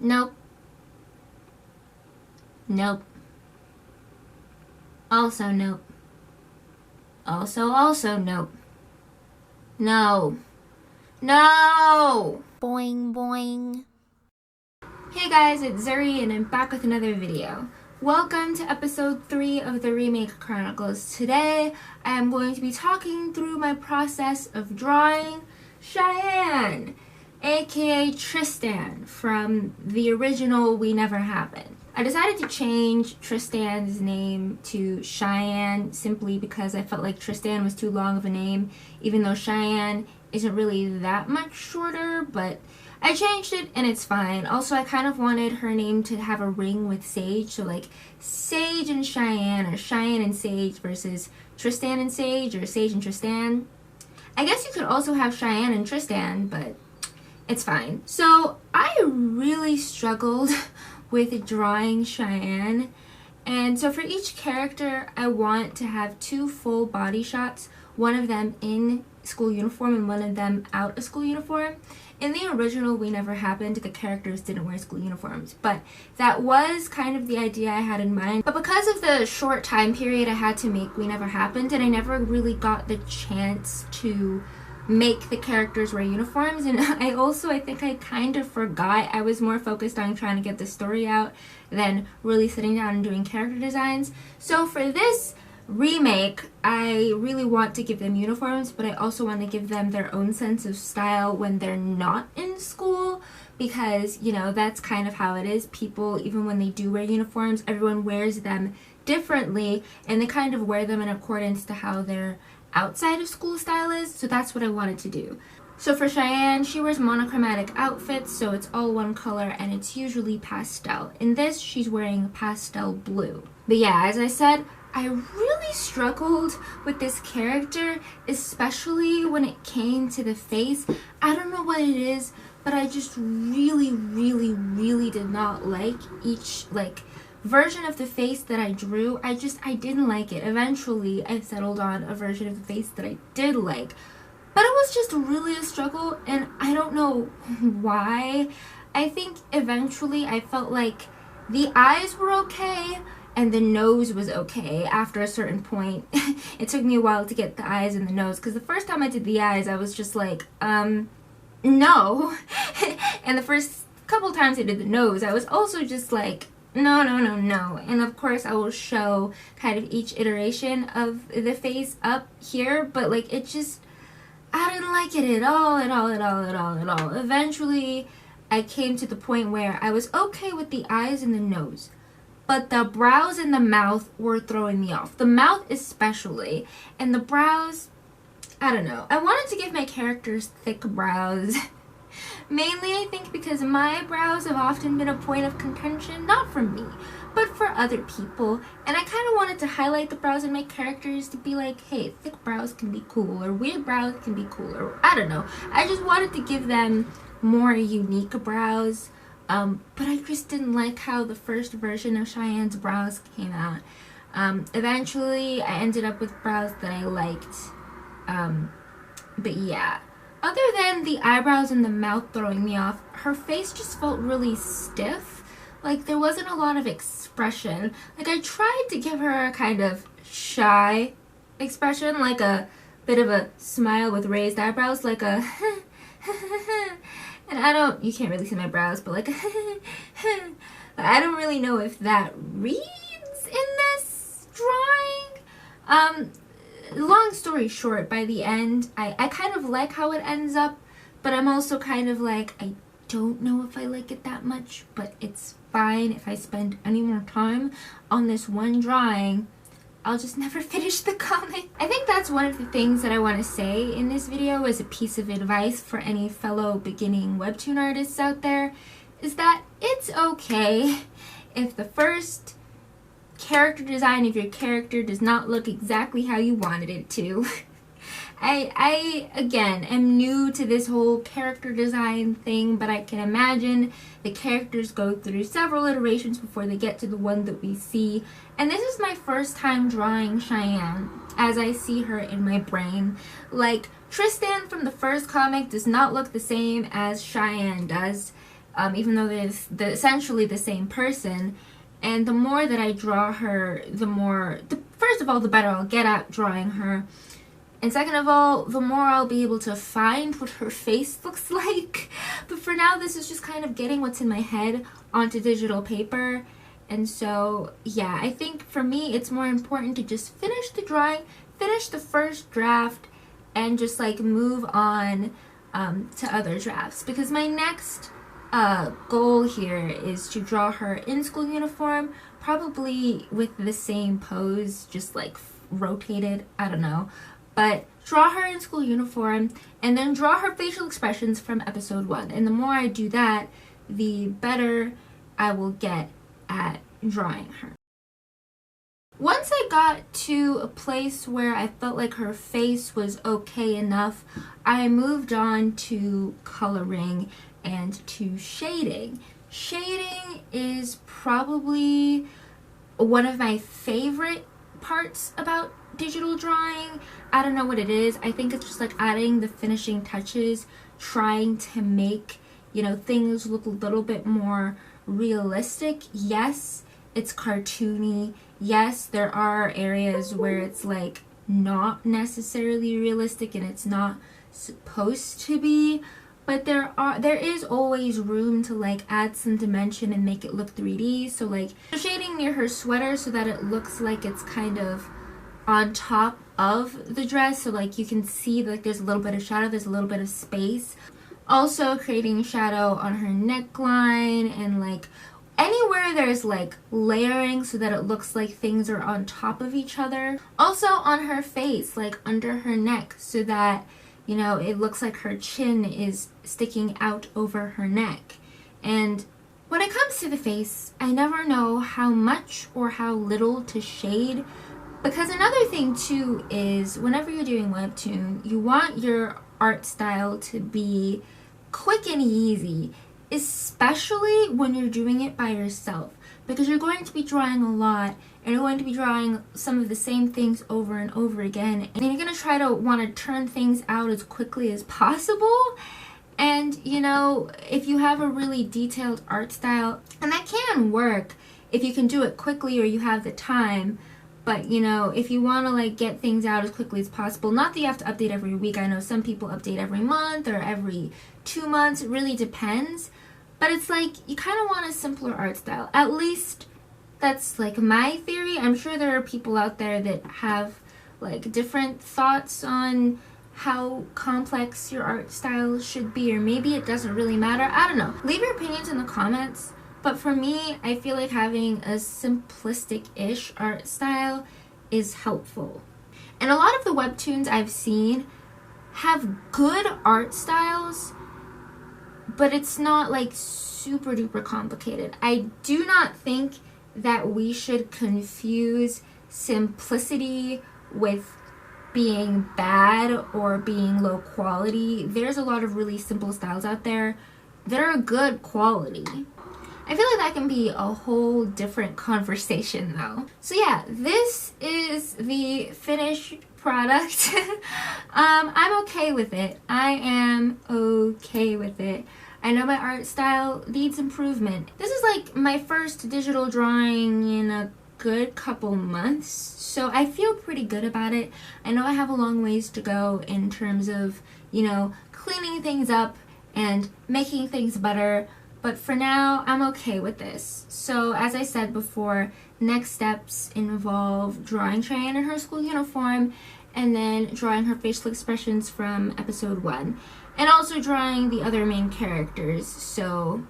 Nope. Nope. Also nope. Also nope. No. No! Boing boing. Hey guys, it's Zuri and I'm back with another video. Welcome to episode 3 of the Remake Chronicles. Today I am going to be talking through my process of drawing Cheyenne, aka Tristan, from the original We Never Happened. I decided to change Tristan's name to Cheyenne simply because I felt like Tristan was too long of a name, even though Cheyenne isn't really that much shorter, but I changed it and it's fine. Also, I kind of wanted her name to have a ring with Sage, so like Sage and Cheyenne, or Cheyenne and Sage versus Tristan and Sage, or Sage and Tristan. I guess you could also have Cheyenne and Tristan, but it's fine. So I really struggled with drawing Cheyenne, and so for each character I want to have 2 full body shots, one of them in school uniform and one of them out of school uniform. In the original We Never Happened, the characters didn't wear school uniforms, but that was kind of the idea I had in mind. But because of the short time period I had to make We Never Happened, and I never really got the chance to make the characters wear uniforms, and I think I kind of forgot. I was more focused on trying to get the story out than really sitting down and doing character designs. So for this remake, I really want to give them uniforms, but I also want to give them their own sense of style when they're not in school, because, you know, that's kind of how it is. People, even when they do wear uniforms, everyone wears them differently, and they kind of wear them in accordance to how their outside of school style is. So that's what I wanted to do. So for Cheyenne, she wears monochromatic outfits, so it's all one color and it's usually pastel. In this, she's wearing pastel blue. But yeah, as I said, I really struggled with this character, especially when it came to the face. I don't know what it is, but I just really did not like each version of the face that I drew. I didn't like it. Eventually, I settled on a version of the face that I did like, but it was just really a struggle, and I don't know why. I think eventually I felt like the eyes were okay, and the nose was okay after a certain point. It took me a while to get the eyes and the nose, because the first time I did the eyes, I was just like, no. And the first couple times I did the nose, I was also just like, no. And of course, I will show kind of each iteration of the face up here, but like, it just, I didn't like it at all. Eventually, I came to the point where I was okay with the eyes and the nose, but the brows and the mouth were throwing me off. The mouth especially, and the brows, I don't know. I wanted to give my characters thick brows. Mainly, I think, because my brows have often been a point of contention, not for me, but for other people. And I kind of wanted to highlight the brows in my characters to be like, hey, thick brows can be cool, or weird brows can be cool, or I don't know. I just wanted to give them more unique brows. But I just didn't like how the first version of Cheyenne's brows came out. Eventually, I ended up with brows that I liked. But yeah. Other than the eyebrows and the mouth throwing me off, her face just felt really stiff. Like, there wasn't a lot of expression. Like, I tried to give her a kind of shy expression, like a bit of a smile with raised eyebrows, like a and you can't really see my brows, but like I don't really know if that reads in this drawing. Long story short, by the end, I kind of like how it ends up, but I'm also kind of like, I don't know if I like it that much, but it's fine. If I spend any more time on this one drawing, I'll just never finish the comic. I think that's one of the things that I want to say in this video as a piece of advice for any fellow beginning webtoon artists out there, is that it's okay if the first character design of your character does not look exactly how you wanted it to. I again, am new to this whole character design thing, but I can imagine the characters go through several iterations before they get to the one that we see. And this is my first time drawing Cheyenne as I see her in my brain. Like, Tristan from the first comic does not look the same as Cheyenne does. even though there's essentially the same person. And the more that I draw her, first of all, the better I'll get at drawing her. And second of all, the more I'll be able to find what her face looks like. But for now, this is just kind of getting what's in my head onto digital paper. And so, yeah, I think for me, it's more important to just finish the drawing, finish the first draft, and just like move on to other drafts. Because my next goal here is to draw her in school uniform, probably with the same pose, just like rotated, I don't know. But draw her in school uniform and then draw her facial expressions from episode 1. And the more I do that, the better I will get at drawing her. Once I got to a place where I felt like her face was okay enough, I moved on to coloring and to shading. Shading is probably one of my favorite parts about digital drawing. I don't know what it is. I think it's just like adding the finishing touches, trying to make, you know, things look a little bit more realistic. Yes, it's cartoony. Yes, there are areas where it's like not necessarily realistic and it's not supposed to be, but there is always room to like add some dimension and make it look 3D. So like shading near her sweater so that it looks like it's kind of on top of the dress, so like you can see like there's a little bit of shadow, there's a little bit of space. Also creating shadow on her neckline and like anywhere there's like layering so that it looks like things are on top of each other. Also on her face, like under her neck, so that, you know, it looks like her chin is sticking out over her neck. And when it comes to the face, I never know how much or how little to shade. Because another thing too is whenever you're doing webtoon, you want your art style to be quick and easy, especially when you're doing it by yourself, because you're going to be drawing a lot and you're going to be drawing some of the same things over and over again, and you're going to try to want to turn things out as quickly as possible. And you know, if you have a really detailed art style, and that can work if you can do it quickly or you have the time. But, you know, if you want to, like, get things out as quickly as possible, not that you have to update every week. I know some people update every month or every 2 months. It really depends. But it's like, you kind of want a simpler art style. At least that's, like, my theory. I'm sure there are people out there that have, like, different thoughts on how complex your art style should be. Or maybe it doesn't really matter. I don't know. Leave your opinions in the comments. But for me, I feel like having a simplistic-ish art style is helpful. And a lot of the webtoons I've seen have good art styles, but it's not like super duper complicated. I do not think that we should confuse simplicity with being bad or being low quality. There's a lot of really simple styles out there that are good quality. I feel like that can be a whole different conversation though. So yeah, this is the finished product. I'm okay with it. I am okay with it. I know my art style needs improvement. This is like my first digital drawing in a good couple months, so I feel pretty good about it. I know I have a long ways to go in terms of, you know, cleaning things up and making things better. But for now, I'm okay with this. So as I said before, next steps involve drawing Cheyenne in her school uniform and then drawing her facial expressions from episode 1. And also drawing the other main characters. So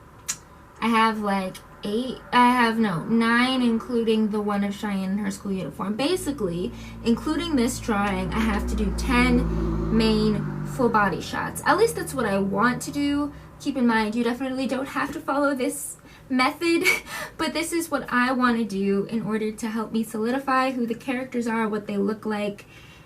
I have like 9, including the one of Cheyenne in her school uniform. Basically, including this drawing, I have to do 10 main full body shots. At least that's what I want to do. Keep in mind, you definitely don't have to follow this method, but this is what I want to do in order to help me solidify who the characters are, what they look like,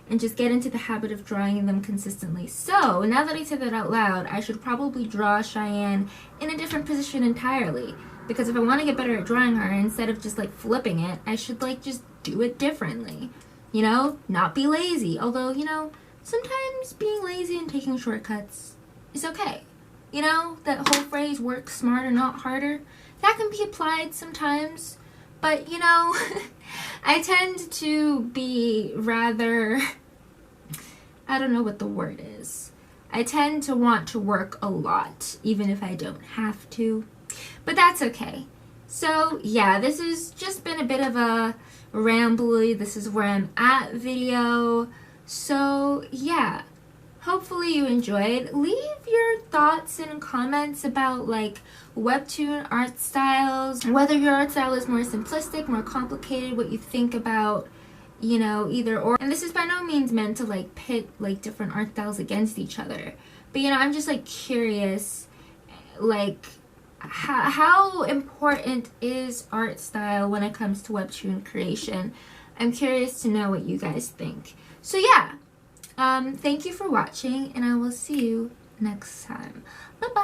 and just get into the habit of drawing them consistently. So, now that I said that out loud, I should probably draw Cheyenne in a different position entirely. Because if I want to get better at drawing her, instead of just like flipping it, I should like just do it differently. You know, not be lazy. Although, you know, sometimes being lazy and taking shortcuts is okay. You know, that whole phrase, work smarter, not harder. That can be applied sometimes. But, you know, I tend to be rather, I don't know what the word is. I tend to want to work a lot, even if I don't have to. But that's okay. So, yeah, this has just been a bit of a rambly, this is where I'm at video. So, yeah. Hopefully you enjoyed. Leave your thoughts and comments about like webtoon art styles, whether your art style is more simplistic, more complicated, what you think about, you know, either or. And this is by no means meant to like pit like different art styles against each other. But you know, I'm just like curious, like how important is art style when it comes to webtoon creation? I'm curious to know what you guys think. So yeah. Thank you for watching, and I will see you next time. Bye-bye!